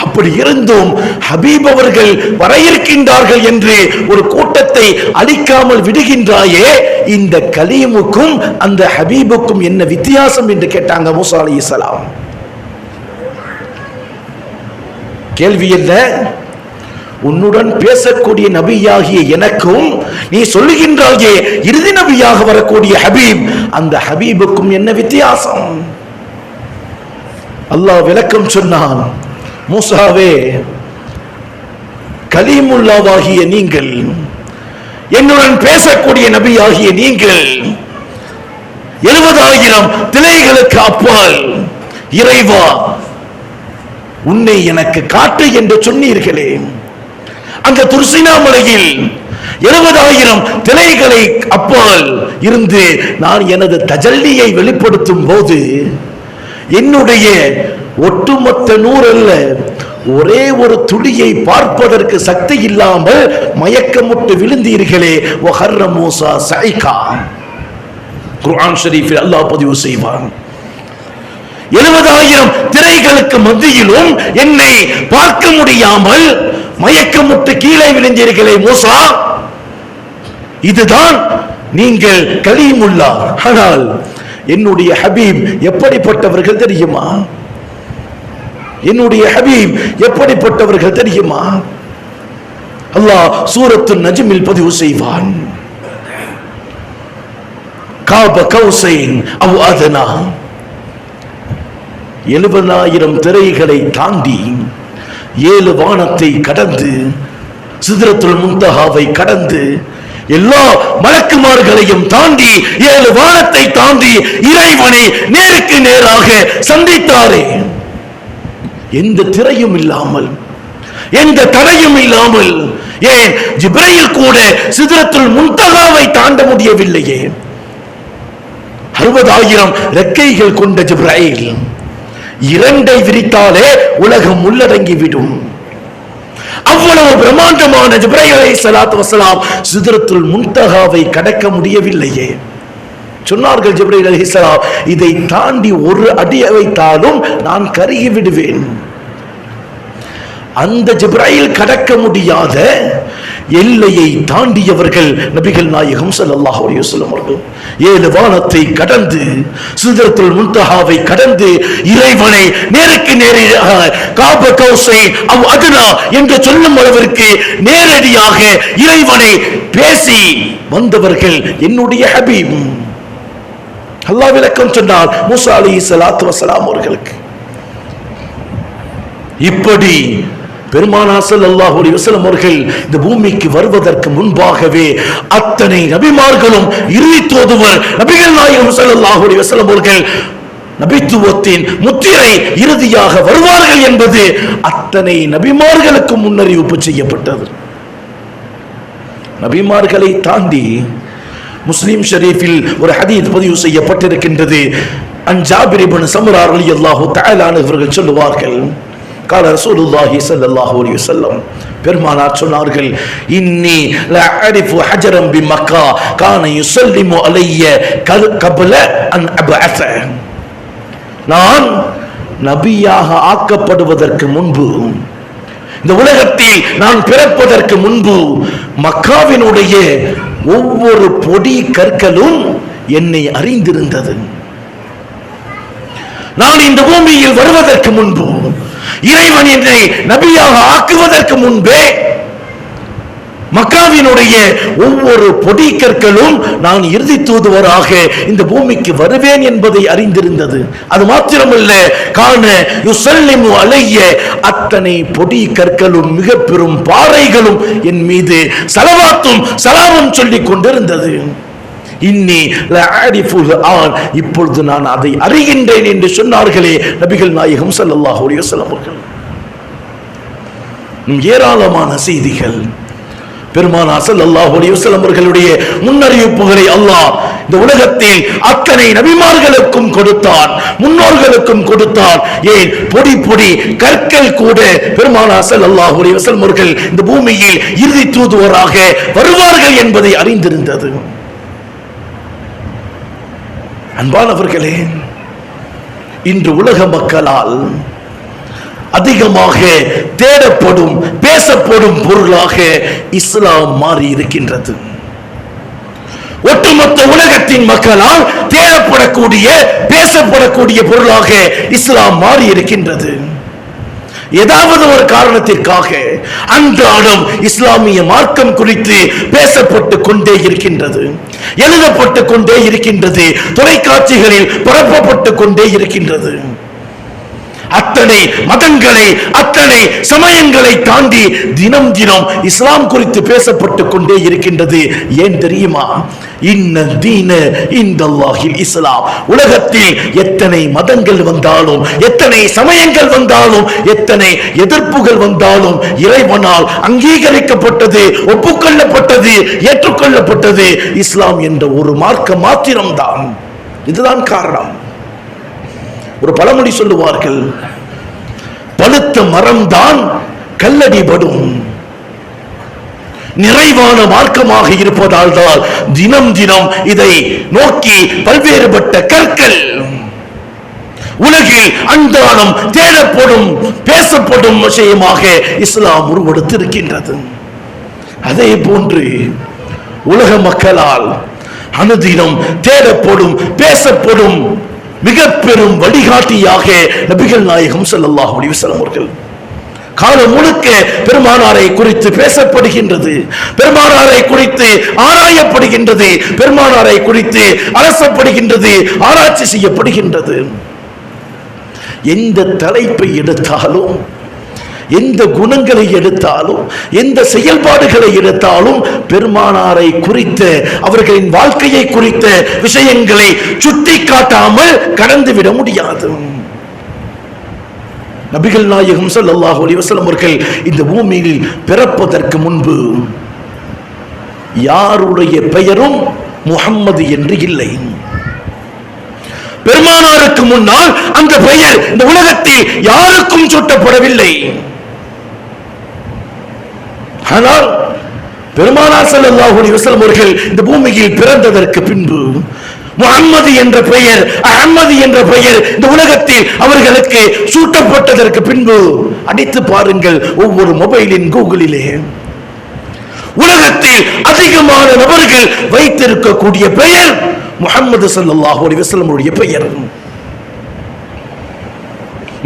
அப்படி இருந்தும் ஹபீப் அவர்கள் வர இருக்கின்றார்கள் என்று ஒரு கூட்டத்தை அழிக்காமல் விடுகின்றாயே, இந்த கலீமுக்கும் அந்த ஹபீபுக்கும் என்ன வித்தியாசம் என்று கேட்டாங்க மூசா அலைஹிஸ்ஸலாம். கேள்வி என்ன? உன்னுடன் பேசக்கூடிய நபியாகிய எனக்கும் நீ சொல்லுகின்றாயே இறுதி நபியாக வரக்கூடிய ஹபீப், அந்த ஹபீபுக்கும் என்ன வித்தியாசம்? அல்லாஹ் விளக்கம் சொன்னான், மூசாவே, கலீமுல்லாவாகிய நீங்கள், என்னுடன் பேசக்கூடிய நபியாகிய நீங்கள் 70,000 திணைகளுக்கு அப்பால் இறைவா உன்னை எனக்கு காட்டு என்று சொன்னீர்களே, அந்த துர்சினா மலையில் 70,000 திணைகளை அப்பால் இருந்து நான் எனது தஜல்லியை வெளிப்படுத்தும் போது என்னுடைய ஒட்டுமொத்த 100 அல்ல ஒரே ஒரு துளியை பார்ப்பதற்கு சக்தி இல்லாமல் மயக்கமுட்டு விழுந்தீர்களே. வஹர்ர மூசா சைகா. குர்ஆன் ஷரீஃபில் அல்லாஹ் பதிவு செய்வான். 70,000 திரைகளுக்கு மத்தியிலும் என்னை பார்க்க முடியாமல் மயக்கமுட்டு கீழே விழுந்தீர்களே மூசா, இதுதான் நீங்கள் கலீமுல்லா. ஆனால் என்னுடைய ஹபீப் எப்படிப்பட்டவர்கள் தெரியுமா? என்னுடைய ஹபீப் எப்படிப்பட்டவர்கள் தெரியுமா? அல்லாஹ் சூரத்து நஜ்மில் பதிவு செய்வான். காப கௌசைன் அவ் அதனா. 70,000 திரைகளை தாண்டி 7 வானத்தை கடந்து சிதறத்துல் முன்தஹாவை கடந்து எல்லா மலக்குமார்களையும் தாண்டி 7 வானத்தை தாண்டி இறைவனை நேருக்கு நேராக சந்தித்தாரே. எந்த திரையும் இல்லாமல், எந்த தடையும் இல்லாமல். ஏன் ஜிப்ரீல் கூட சிதறத்துல் முன்தஹாவை தாண்ட முடியவில்லையே. 60,000 ரெக்கைகள் கொண்ட ஜிப்ரீல் 2 விரித்தாலே உலகம் உள்ளடங்கிவிடும். அவ்வளவு பிரம்மாண்டமான ஜிப்ரீல் அலைஹிஸ்ஸலாத்து வஸலாம் சிதறத்துல் முன்தஹாவை கடக்க முடியவில்லையே. சொன்னார்கள் ஜிப்ரீல் அலைஹிஸ்ஸலாம், இதை தாண்டி ஒரு அடி வைத்தாலும் நான் கருகி விடுவேன். அந்த ஜிப்ரீல் கடக்க முடியாத எல்லையை தாண்டியவர்கள் நபிகள் நாயகம் ஸல்லல்லாஹு அலைஹி வஸல்லம் அவர்கள். 7 வானத்தை கடந்து சிதறத்துல் முன்தஹாவை கடந்து இறைவனை நேருக்கு நேராக காப கௌசைன் அவ் அத்னா என்று சொல்லும் அளவிற்கு நேரடியாக இறைவனை பேசி வந்தவர்கள் என்னுடைய ஹபீப். அல்லாஹ் விளக்கம் சொன்னார் மூசா அலைஹிஸ்ஸலாத்து வஸலாம் அவர்களுக்கு. இப்படி பெருமானார் ஸல்லல்லாஹு அலைஹி வஸல்லம் அவர்கள் இந்த பூமிக்கு வருவதற்கு முன்பாகவே அத்தனை நபிமார்களும் இறுதி தூதுவர் நபிகள் நாயகம் ஸல்லல்லாஹு அலைஹி வஸல்லம் அவர்கள் நபித்துவத்தின் முத்திரை இறுதியாக வருவார்கள் என்பது அத்தனை நபிமார்களுக்கு முன்னறிவிப்பு செய்யப்பட்டது. நபிமார்களை தாண்டி முஸ்லிம் ஷரீஃபில் ஒரு ஹதீஸ் பதிவு செய்யப்பட்டிருக்கின்றது. அன் ஜாபிர் இப்னு சம்ரா ரலியல்லாஹு தஆலா அவர்கள் சொல்லுவார்கள், قال رسول الله صلى الله عليه وسلم, பெருமானார் சொன்னார்கள், இன்னி லஅரிஃபு ஹஜரன் பிமக்கா கான யுஸல்லிமு அலைய கப்ல அன் அபஅஸ. நான் நபியாக ஆக்கப்படுவதற்கு முன்பு, இந்த உலகத்தில் நான் பிறப்பதற்கு முன்பு மக்காவினுடைய ஒவ்வொரு பொடி கற்களும் என்னை அறிந்திருந்தது. நான் இந்த பூமியில் வருவதற்கு முன்பு, இறைவன் என்னை நபியாக ஆக்குவதற்கு முன்பே மக்காவினுடைய ஒவ்வொரு பொடி கற்களும் நான் இறுதி தூதுவராக இந்த பூமிக்கு வருவேன் என்பதை அறிந்திருந்தது. அது மாத்திரமல்ல, கான யுஸல்லிமு அலைய, அத்தனை பொடி கற்களும் மிக பெரும் பாறைகளும் என் மீது ஸலவாத்தும் ஸலாமும் சொல்லிக் கொண்டிருந்தது. இன்னி லஅரிஃபுல் ஆன், இப்பொழுது நான் அதை அறிகின்றேன் என்று சொன்னார்களே நபிகள் நாயகம் ஸல்லல்லாஹு அலைஹி வஸல்லம் அவர்கள். ஏராளமான செய்திகள் பெருமானார் ஸல்லல்லாஹு அலைஹி வஸல்லம் அவர்களுடைய முன்னறிவிப்புகளை அல்லாஹ் இந்த உலகத்தில் அத்தனை நபிமார்களுக்கும் கொடுத்தான், முன்னோர்களுக்கும் கொடுத்தான். ஏன் பொடி பொடி கற்கள் கூட பெருமானார் ஸல்லல்லாஹு அலைஹி வஸல்லம் அவர்கள் இந்த பூமியில் இறுதி தூதுவராக வருவார்கள் என்பதை அறிந்திருந்தது. அன்பானவர்களே, இன்று உலக மக்களால் அதிகமாக தேடப்படும் பேசப்படும் பொருளாக இஸ்லாம் மாறி இருக்கின்றது. ஒட்டுமொத்த உலகத்தின் மக்களால் தேடப்படக்கூடிய பேசப்படக்கூடிய பொருளாக இஸ்லாம் மாறி இருக்கின்றது. ஏதாவது ஒரு காரணத்திற்காக அன்றாடம் இஸ்லாமிய மார்க்கம் குறித்து பேசப்பட்டு கொண்டே இருக்கின்றது, எழுதப்பட்டு கொண்டே இருக்கின்றது, தொலைக்காட்சிகளில் பரப்பப்பட்டு கொண்டே இருக்கின்றது. அத்தனை மதங்களை, அத்தனை சமயங்களை தாண்டி தினம் தினம் இஸ்லாம் குறித்து பேசப்பட்டு கொண்டே இருக்கின்றது. ஏன் தெரியுமா? இன்ன தீன இன்தல்லாஹில் இஸ்லாம். உலகத்தில் எத்தனை மதங்கள் வந்தாலும், எத்தனை சமயங்கள் வந்தாலும், எத்தனை எதிர்ப்புகள் வந்தாலும் இறைவனால் அங்கீகரிக்கப்பட்டது, ஒப்புக்கொள்ளப்பட்டது, ஏற்றுக்கொள்ளப்பட்டது இஸ்லாம் என்ற ஒரு மார்க்கம் மாத்திரம்தான். இதுதான் காரணம். ஒரு பழமொழி சொல்லுவார்கள், பழுத்த மரம்தான் கல்லடிபடும். நிறைவான மார்க்கமாக இருப்பதால் தான் தினம் தினம் இதை நோக்கி பல்வேறுபட்ட கற்கள் உலகில் அன்றாடம் தேடப்படும் பேசப்படும் விஷயமாக இஸ்லாம் உருவெடுத்திருக்கின்றது. அதே போன்று உலக மக்களால் அனுதினம் தேடப்படும் பேசப்படும் மிக பெரும் வழிகாட்டியாக நபிகள் நாயகம் ஸல்லல்லாஹு அலைஹி வஸல்லம் அவர்கள் காலம் முழுக்க பெருமானாரை குறித்து பேசப்படுகின்றது, பெருமானாரை குறித்து ஆராயப்படுகின்றது, பெருமானாரை குறித்து அலசப்படுகின்றது, ஆராய்ச்சி செய்யப்படுகின்றது. எந்த தலைப்பை எடுத்தாலும், எந்த குணங்களை எடுத்தாலும், எந்த செயல்பாடுகளை எடுத்தாலும் பெருமானாரை குறித்த அவர்களின் வாழ்க்கையை குறித்த விஷயங்களை சுட்டி காட்டாமல் கடந்துவிட முடியாது. நபிகள் நாயகம் ஸல்லல்லாஹு அலைஹி வஸல்லம் அவர்கள் இந்த பூமியில் பிறப்பதற்கு முன்பு யாருடைய பெயரும் முஹம்மது என்று இல்லை. பெருமானாருக்கு முன்னால் அந்த பெயர் இந்த உலகத்தில் யாருக்கும் சூட்டப்படவில்லை. ஆனால் பெருமானார் ஸல்லல்லாஹு அலைஹி வஸல்லம் அவர்கள் இந்த பூமியில் பிறந்ததற்கு பின்பு முஹம்மது என்ற பெயர், அஹ்மது என்ற பெயர் இந்த உலகத்தில் அவர்களுக்கு சூட்டப்பட்டதற்கு பின்பு அடித்து பாருங்கள் ஒவ்வொரு மொபைலின் கூகுளிலே உலகத்தில் அதிகமான நபர்கள் வைத்திருக்கக்கூடிய பெயர் முஹம்மது ஸல்லல்லாஹு அலைஹி வஸல்லம் உடைய பெயர்.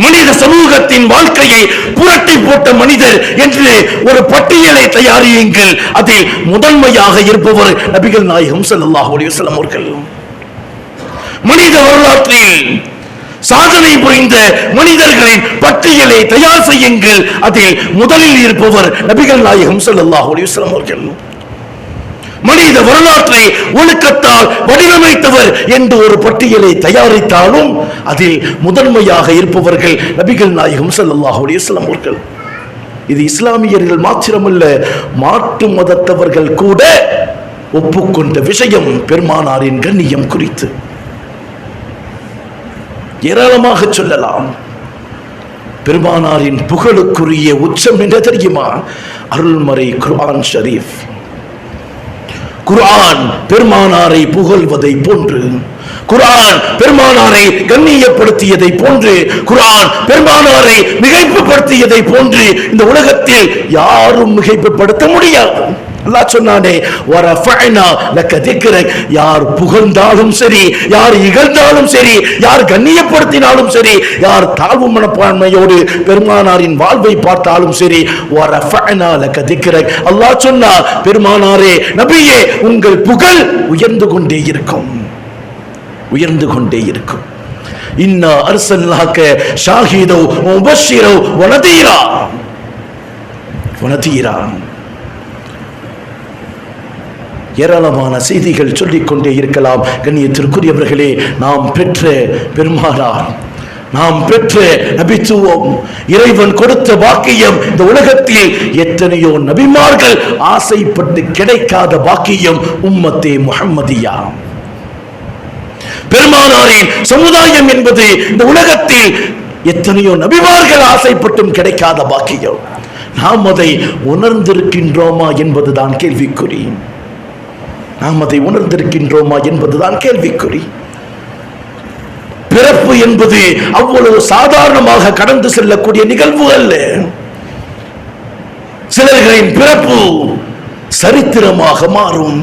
மனித சமூகத்தின் வாழ்க்கையை புரட்டி போட்ட மனிதர் என்று ஒரு பட்டியலை தயாரியுங்கள். அதில் முதன்மையாக இருப்பவர் நபிகள் நாயகம் ஸல்லல்லாஹு அலைஹி வஸல்லம் அவர்கள். மனித வரலாற்றில் சாதனை புரிந்த மனிதர்களின் பட்டியலை தயார் செய்யுங்கள். அதில் முதலில் இருப்பவர் நபிகள் நாயகம் ஸல்லல்லாஹு அலைஹி வஸல்லம் அவர்கள். மனித வரலாற்றை ஒழுக்கத்தால் வடிவமைத்தவர் என்று ஒரு பட்டியலை தயாரித்தாலும் அதில் முதன்மையாக இருப்பவர்கள் நபிகள் நாயகம் ஸல்லல்லாஹு அலைஹி வஸல்லம் அவர்கள். இது இஸ்லாமியர்கள் மாத்திரமல்ல, மாற்று மதத்தவர்கள் கூட ஒப்புக்கொண்ட விஷயம் பெருமானாரின் கண்ணியம் குறித்து. ஏராளமாக சொல்லலாம். பெருமானாரின் புகழுக்குரிய உச்சம் என்ன தெரியுமா? அருள்மறை குர்ஆன் ஷரீஃப். குர்ஆன் பெருமானாரை புகழ்வதை போன்று, குர்ஆன் பெருமானாரை கண்ணியப்படுத்தியதை போன்று, குர்ஆன் பெருமானாரை மிகைப்புப்படுத்தியதை போன்று இந்த உலகத்தில் யாரும் மிகைப்புப்படுத்த முடியாது. அல்லாஹ் சொன்னானே, வரஃபஅனா லக திக்ரக். யார் புகழ்ந்தாலும் சரி, யார் இகழ்ந்தாலும் சரி, யார் கண்ணியப்படுத்தினாலும் சரி, யார் தாழ்வு மனப்பான்மையோடு பெருமானாரின் வாழ்வை பார்த்தாலும் சரி, வரஃபஅனா லக திக்ரக். அல்லாஹ் சொன்னா, பெருமானாரே, நபியே, உங்கள் புகழ் உயர்ந்து கொண்டே இருக்கும், உயர்ந்து கொண்டே இருக்கும். இன்னா அர்சல்னாக ஷாஹிதோ முபஷ்ஷிரோ வனதீரா, வனதீரா. ஏராளமான செய்திகள் சொல்லிக்கொண்டே இருக்கலாம். கண்ணியத்திற்குரியவர்களே, நாம் பெற்ற பெருமானார், நாம் பெற்ற நபித்துவம், இறைவன் கொடுத்த பாக்கியம், இந்த உலகத்தில் எத்தனையோ நபிமார்கள் ஆசைப்பட்டு கிடைக்காத பாக்கியம் உம்மத்தே முஹம்மதியா. பெருமானாரின் சமுதாயம் என்பது இந்த உலகத்தில் எத்தனையோ நபிமார்கள் ஆசைப்பட்டும் கிடைக்காத பாக்கியம். நாம் அதை உணர்ந்திருக்கின்றோமா என்பதுதான் கேள்விக்குறி. நாம் அதை உணர்ந்திருக்கின்றோமா என்பதுதான் கேள்விக்குறி. பிறப்பு என்பது அவ்வளவு சாதாரணமாக கடந்து செல்லக்கூடிய நிகழ்வு அல்ல. சிலர்களின் பிறப்பு சரித்திரமாக மாறும்,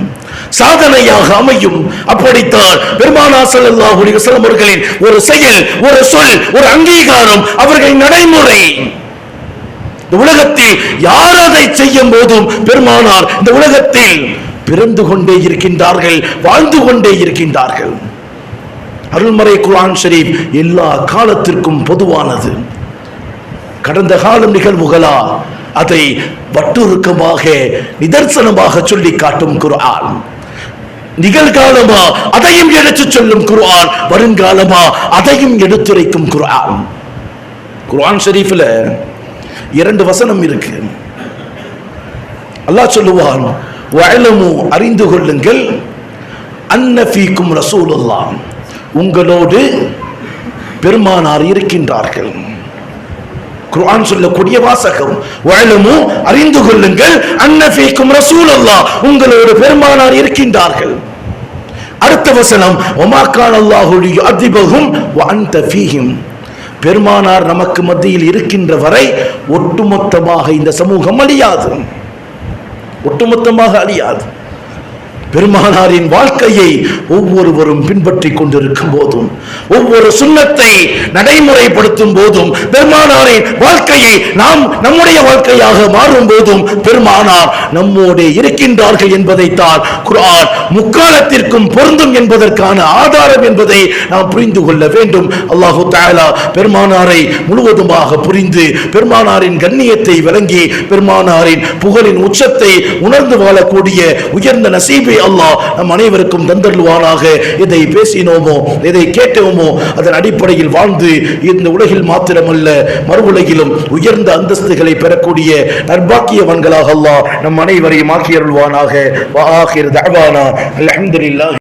சாதனையாக அமையும். அப்படித்தான் பெருமானார் ஸல்லல்லாஹு அலைஹி வஸல்லம் அவர்களின் ஒரு செயல், ஒரு சொல், ஒரு அங்கீகாரம், அவர்களின் நடைமுறை இந்த உலகத்தில் யார் அதை செய்யும் போதும் பெருமானார் இந்த உலகத்தில் பிறந்து கொண்டே இருக்கின்றார்கள், வாழ்ந்து கொண்டே இருக்கின்றார்கள். அருள்மறை குர்ஆன் ஷரீஃப் எல்லா காலத்திற்கும் பொதுவானது. கடந்த காலம் நிகழ்வுகளா அதை வட்டுருக்கமாக நிதர்சனமாக சொல்லி காட்டும் குர்ஆன். நிகழ்காலமா அதையும் எடுத்து சொல்லும் குர்ஆன், வருங்காலமா அதையும் எடுத்துரைக்கும் குர்ஆன். குர்ஆன் ஷரீஃப்ல 2 வசனம் இருக்கு. அல்லாஹ் சொல்லுவான், வஅலமு, அறிந்து கொள்ளுங்கள், அன்ன ஃபீக்கும் குர்ஆன் சொல்லக்கூடிய வாசகம். வஅலமு, அறிந்து கொள்ளுங்கள், அன்ன ஃபீக்கும் ரசூலல்லாஹ், உங்களோடு பெருமானார் இருக்கின்றார்கள். அடுத்த வசனம், வமா கான அல்லாஹு லியுஅதிபஹும் வ அன்த ஃபீஹிம், பெருமானார் நமக்கு மத்தியில் இருக்கின்ற வரை ஒட்டுமொத்தமாக இந்த சமூகம் அழியாது, ஒட்டுமொத்தமாக அழியாது. பெருமானாரின் வாழ்க்கையை ஒவ்வொருவரும் பின்பற்றி கொண்டிருக்கும் போதும், ஒவ்வொரு சுன்னத்தை நடைமுறைப்படுத்தும் போதும், பெருமானாரின் வாழ்க்கையை நாம் நம்முடைய வாழ்க்கையாக மாறும் போதும் பெருமானார் நம்மோடு இருக்கின்றார்கள் என்பதைத்தான் குர்ஆன் முக்காலத்திற்கும் பொருந்தும் என்பதற்கான ஆதாரம் என்பதை நாம் புரிந்து கொள்ள வேண்டும். அல்லாஹு தஆலா பெருமானாரை முழுவதுமாக புரிந்து, பெருமானாரின் கண்ணியத்தை விளங்கி, பெருமானாரின் புகழின் உச்சத்தை உணர்ந்து வாழக்கூடிய உயர்ந்த நசீபை அல்லாஹ் நம் அனைவருக்கும் தந்தருள்வானாக. எதை பேசினோமோ, எதை கேட்டோமோ அதன் அடிப்படையில் வாழ்ந்து இந்த உலகில் மாத்திரமல்ல மறு உலகிலும் உயர்ந்த அந்தஸ்துகளை பெறக்கூடிய நற்பாக்கியவான்களாக அல்லாஹ் நம் அனைவரையும் ஆக்கியருள்வானாக. வஆகிர் தஅவானா அல்ஹம்துலில்லாஹ்.